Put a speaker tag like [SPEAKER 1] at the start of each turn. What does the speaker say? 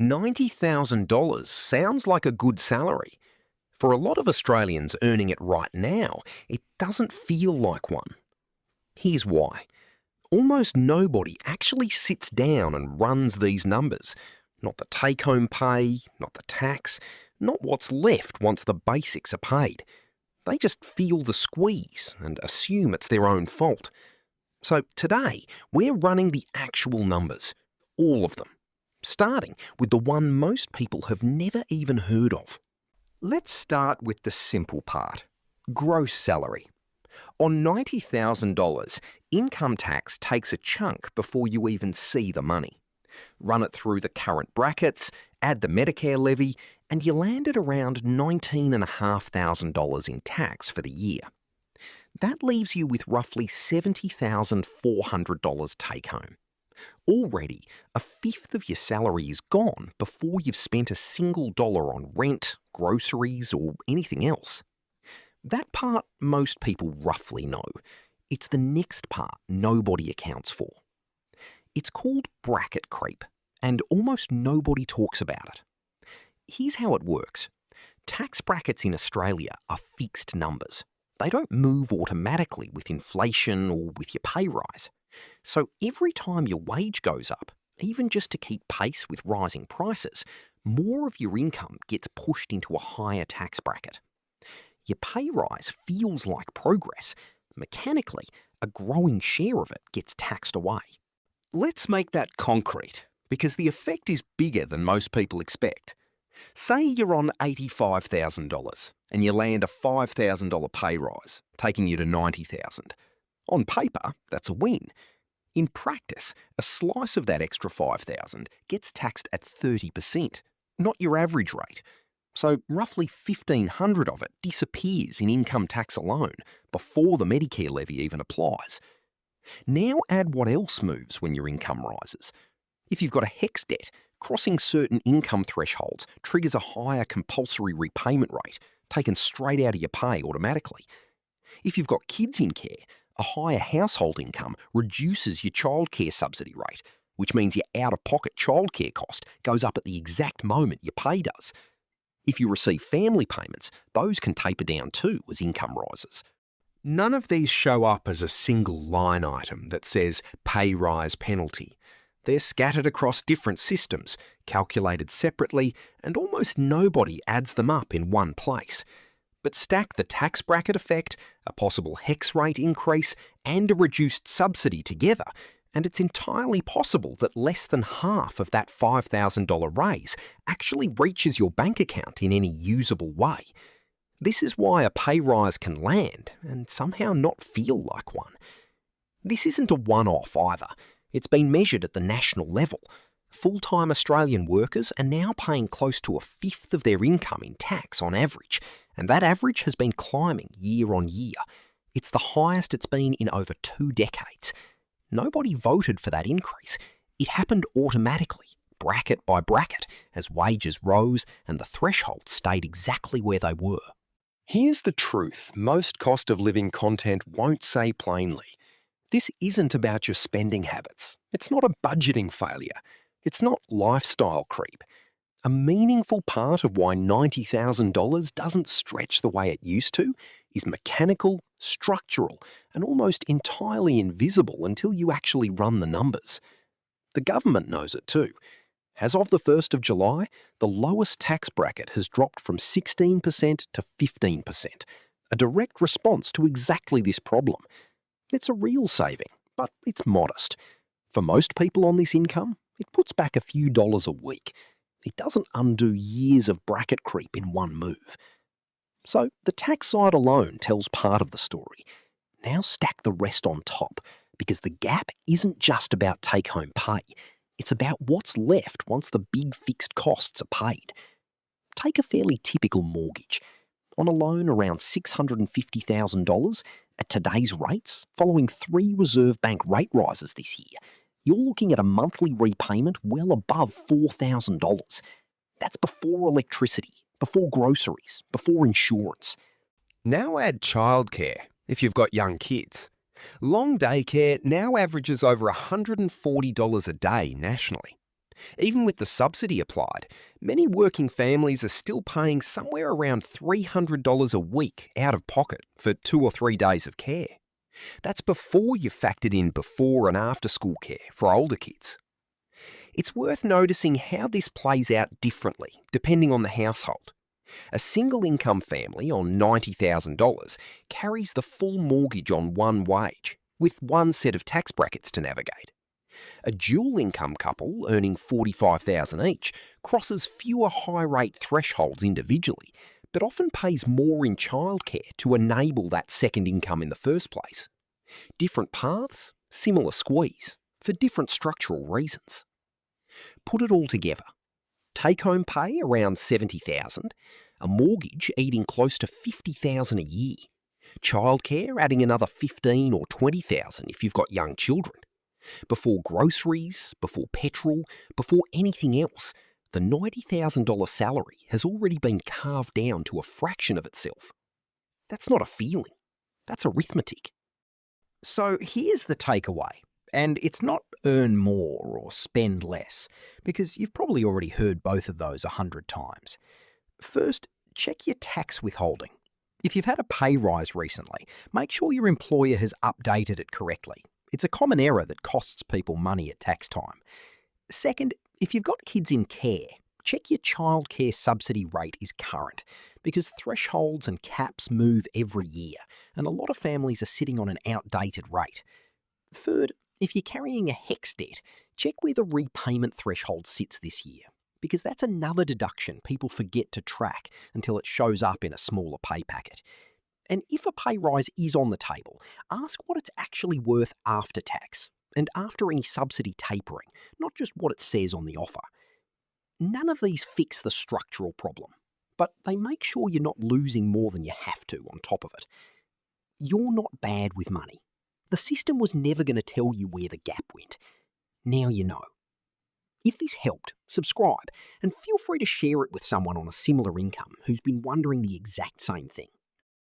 [SPEAKER 1] $90,000 sounds like a good salary. For a lot of Australians earning it right now, it doesn't feel like one. Here's why. Almost nobody actually sits down and runs these numbers. Not the take-home pay, not the tax, not what's left once the basics are paid. They just feel the squeeze and assume it's their own fault. So today, we're running the actual numbers, all of them, starting with the one most people have never even heard of.
[SPEAKER 2] Let's start with the simple part. Gross salary. On $90,000, income tax takes a chunk before you even see the money. Run it through the current brackets, add the Medicare levy, and you land at around $19,500 in tax for the year. That leaves you with roughly $70,400 take home. Already, a fifth of your salary is gone before you've spent a single dollar on rent, groceries, or anything else. That part most people roughly know. It's the next part nobody accounts for. It's called bracket creep, and almost nobody talks about it. Here's how it works. Tax brackets in Australia are fixed numbers. They don't move automatically with inflation or with your pay rise. So every time your wage goes up, even just to keep pace with rising prices, more of your income gets pushed into a higher tax bracket. Your pay rise feels like progress. Mechanically, a growing share of it gets taxed away.
[SPEAKER 3] Let's make that concrete, because the effect is bigger than most people expect. Say you're on $85,000 and you land a $5,000 pay rise, taking you to $90,000. On paper, that's a win. In practice, a slice of that extra $5,000 gets taxed at 30%, not your average rate. So roughly $1,500 of it disappears in income tax alone before the Medicare levy even applies. Now add what else moves when your income rises. If you've got a HECS debt, crossing certain income thresholds triggers a higher compulsory repayment rate, taken straight out of your pay automatically. If you've got kids in care, a higher household income reduces your Child Care Subsidy rate, which means your out-of-pocket childcare cost goes up at the exact moment your pay does. If you receive family payments, those can taper down too as income rises.
[SPEAKER 1] None of these show up as a single line item that says pay rise penalty. They're scattered across different systems, calculated separately, and almost nobody adds them up in one place. But stack the tax bracket effect, a possible HECS rate increase, and a reduced subsidy together, and it's entirely possible that less than half of that $5,000 raise actually reaches your bank account in any usable way. This is why a pay rise can land and somehow not feel like one. This isn't a one-off either. It's been measured at the national level. Full-time Australian workers are now paying close to a fifth of their income in tax on average, and that average has been climbing year on year. It's the highest it's been in over 2 decades. Nobody voted for that increase. It happened automatically, bracket by bracket, as wages rose and the thresholds stayed exactly where they were.
[SPEAKER 4] Here's the truth most cost of living content won't say plainly. This isn't about your spending habits. It's not a budgeting failure. It's not lifestyle creep. A meaningful part of why $90,000 doesn't stretch the way it used to is mechanical, structural, and almost entirely invisible until you actually run the numbers. The government knows it too. As of the 1st of July, the lowest tax bracket has dropped from 16% to 15%, a direct response to exactly this problem. It's a real saving, but it's modest. For most people on this income, it puts back a few dollars a week. It doesn't undo years of bracket creep in one move. So the tax side alone tells part of the story. Now stack the rest on top, because the gap isn't just about take-home pay. It's about what's left once the big fixed costs are paid. Take a fairly typical mortgage. On a loan around $650,000, at today's rates, following 3 Reserve Bank rate rises this year, you're looking at a monthly repayment well above $4,000. That's before electricity, before groceries, before insurance. Now add childcare if you've got young kids. Long day care now averages over $140 a day nationally.
[SPEAKER 2] Even with the subsidy applied, many working families are still paying somewhere around $300 a week out of pocket for 2 or 3 days of care. That's before you've factored in before and after school care for older kids. It's worth noticing how this plays out differently depending on the household. A single income family on $90,000 carries the full mortgage on one wage, with one set of tax brackets to navigate. A dual income couple earning $45,000 each crosses fewer high-rate thresholds individually, but often pays more in childcare to enable that second income in the first place. Different paths, similar squeeze, for different structural reasons. Put it all together. Take-home pay around $70,000, a mortgage eating close to $50,000 a year, childcare adding another $15,000 or $20,000 if you've got young children. Before groceries, before petrol, before anything else, the $90,000 salary has already been carved down to a fraction of itself. That's not a feeling. That's arithmetic.
[SPEAKER 3] So here's the takeaway, and it's not earn more or spend less, because you've probably already heard both of those 100 times. First, check your tax withholding. If you've had a pay rise recently, make sure your employer has updated it correctly. It's a common error that costs people money at tax time. Second, if you've got kids in care, check your Child Care Subsidy rate is current, because thresholds and caps move every year, and a lot of families are sitting on an outdated rate. Third, if you're carrying a HECS debt, check where the repayment threshold sits this year, because that's another deduction people forget to track until it shows up in a smaller pay packet. And if a pay rise is on the table, ask what it's actually worth after tax, and after any subsidy tapering, not just what it says on the offer. None of these fix the structural problem, but they make sure you're not losing more than you have to on top of it. You're not bad with money. The system was never going to tell you where the gap went. Now you know. If this helped, subscribe, and feel free to share it with someone on a similar income who's been wondering the exact same thing.